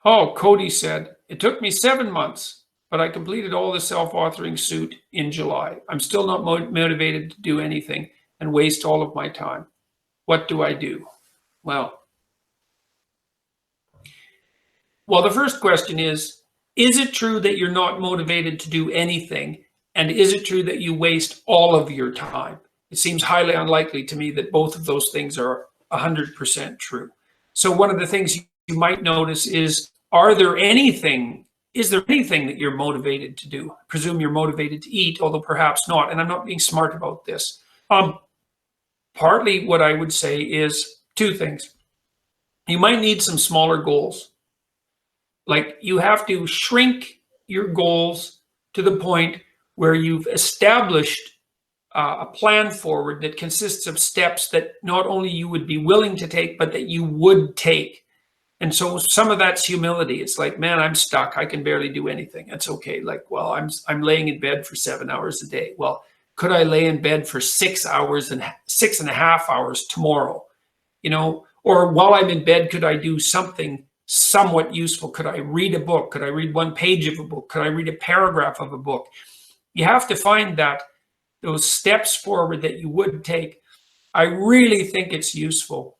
Oh, Cody said, it took me 7 months, but I completed all the self-authoring suit in July. I'm still not motivated to do anything and waste all of my time. What do I do? Well, the first question is it true that you're not motivated to do anything? And is it true that you waste all of your time? It seems highly unlikely to me that both of those things are 100% true. So one of the things you might notice is, is there anything that you're motivated to do? I presume you're motivated to eat, although perhaps not. And I'm not being smart about this. Partly what I would say is two things. You might need some smaller goals. Like you have to shrink your goals to the point where you've established a plan forward that consists of steps that not only you would be willing to take, but that you would take. And so some of that's humility. It's like, man, I'm stuck. I can barely do anything. That's okay. Like, well, I'm laying in bed for 7 hours a day. Well, could I lay in bed for 6 hours and 6.5 hours tomorrow? Or while I'm in bed, could I do something somewhat useful? Could I read a book? Could I read one page of a book? Could I read a paragraph of a book? You have to find those steps forward that you would take. I really think it's useful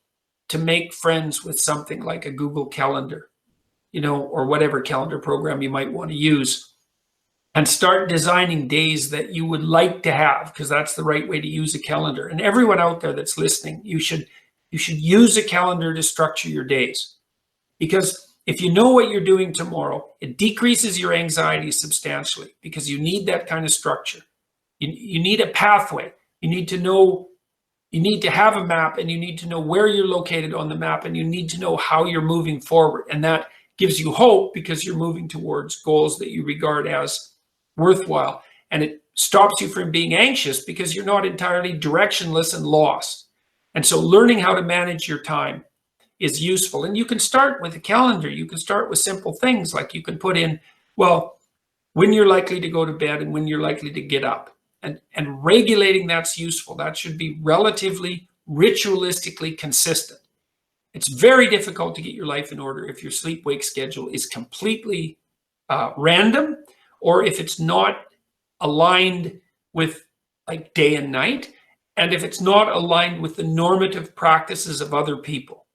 to make friends with something like a Google Calendar, or whatever calendar program you might want to use, and start designing days that you would like to have, because that's the right way to use a calendar. And everyone out there that's listening, you should use a calendar to structure your days. Because if you know what you're doing tomorrow, it decreases your anxiety substantially, because you need that kind of structure. You need a pathway. You need to have a map, and you need to know where you're located on the map, and you need to know how you're moving forward. And that gives you hope, because you're moving towards goals that you regard as worthwhile. And it stops you from being anxious, because you're not entirely directionless and lost. And so learning how to manage your time is useful. And you can start with a calendar. You can start with simple things, like you can put in, when you're likely to go to bed and when you're likely to get up. And regulating that's useful. That should be relatively ritualistically consistent. It's very difficult to get your life in order if your sleep-wake schedule is completely random, or if it's not aligned with like day and night, and if it's not aligned with the normative practices of other people.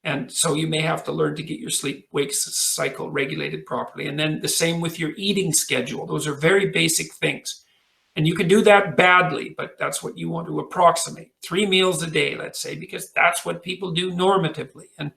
And so you may have to learn to get your sleep-wake cycle regulated properly. And then the same with your eating schedule. Those are very basic things. And you can do that badly, but that's what you want to approximate. 3 meals a day, let's say, because that's what people do normatively. And